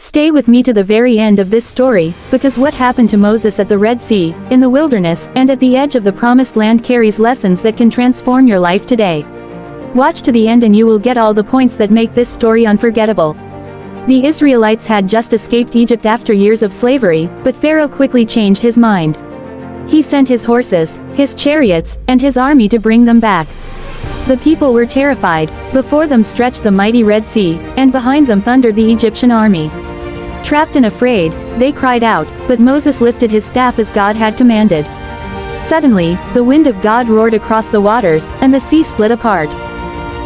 Stay with me to the very end of this story, because what happened to Moses at the Red Sea, in the wilderness, and at the edge of the Promised Land carries lessons that can transform your life today. Watch to the end and you will get all the points that make this story unforgettable. The Israelites had just escaped Egypt after years of slavery, but Pharaoh quickly changed his mind. He sent his horses, his chariots, and his army to bring them back. The people were terrified. Before them stretched the mighty Red Sea, and behind them thundered the Egyptian army. Trapped and afraid, they cried out, but Moses lifted his staff as God had commanded. Suddenly, the wind of God roared across the waters, and the sea split apart.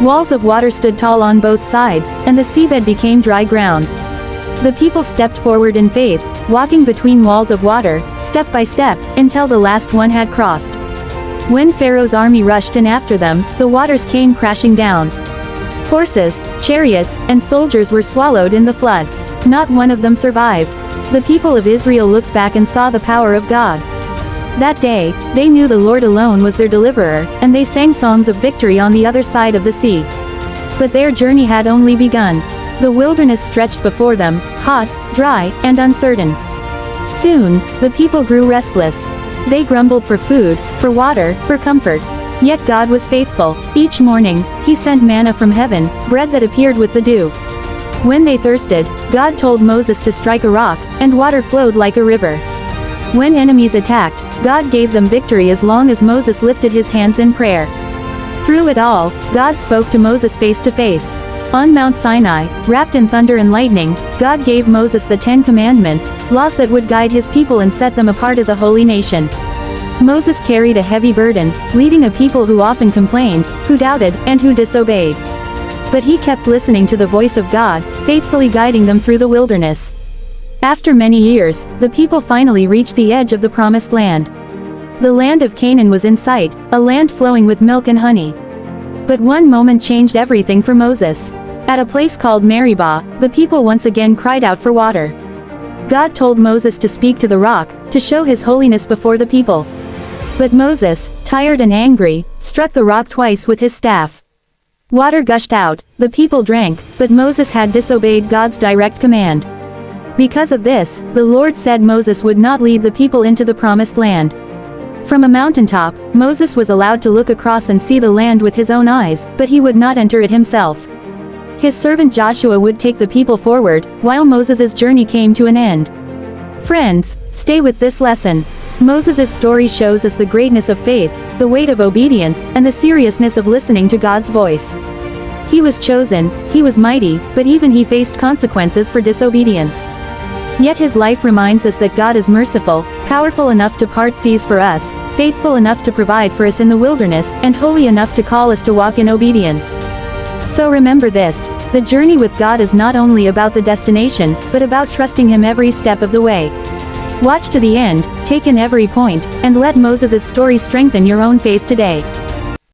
Walls of water stood tall on both sides, and the seabed became dry ground. The people stepped forward in faith, walking between walls of water, step by step, until the last one had crossed. When Pharaoh's army rushed in after them, the waters came crashing down. Horses, chariots, and soldiers were swallowed in the flood. Not one of them survived. The people of Israel looked back and saw the power of God. That day, they knew the Lord alone was their deliverer, and they sang songs of victory on the other side of the sea. But their journey had only begun. The wilderness stretched before them, hot, dry, and uncertain. Soon, the people grew restless. They grumbled for food, for water, for comfort. Yet God was faithful. Each morning, He sent manna from heaven, bread that appeared with the dew. When they thirsted, God told Moses to strike a rock, and water flowed like a river. When enemies attacked, God gave them victory as long as Moses lifted his hands in prayer. Through it all, God spoke to Moses face to face. On Mount Sinai, wrapped in thunder and lightning, God gave Moses the 10 Commandments, laws that would guide his people and set them apart as a holy nation. Moses carried a heavy burden, leading a people who often complained, who doubted, and who disobeyed. But he kept listening to the voice of God, faithfully guiding them through the wilderness. After many years, the people finally reached the edge of the Promised Land. The land of Canaan was in sight, a land flowing with milk and honey. But one moment changed everything for Moses. At a place called Meribah, the people once again cried out for water. God told Moses to speak to the rock, to show His holiness before the people. But Moses, tired and angry, struck the rock twice with his staff. Water gushed out, the people drank, but Moses had disobeyed God's direct command. Because of this, the Lord said Moses would not lead the people into the Promised Land. From a mountaintop, Moses was allowed to look across and see the land with his own eyes, but he would not enter it himself. His servant Joshua would take the people forward, while Moses' journey came to an end. Friends, stay with this lesson. Moses' story shows us the greatness of faith, the weight of obedience, and the seriousness of listening to God's voice. He was chosen, he was mighty, but even he faced consequences for disobedience. Yet his life reminds us that God is merciful, powerful enough to part seas for us, faithful enough to provide for us in the wilderness, and holy enough to call us to walk in obedience. So remember this, the journey with God is not only about the destination, but about trusting Him every step of the way. Watch to the end, take in every point, and let Moses' story strengthen your own faith today.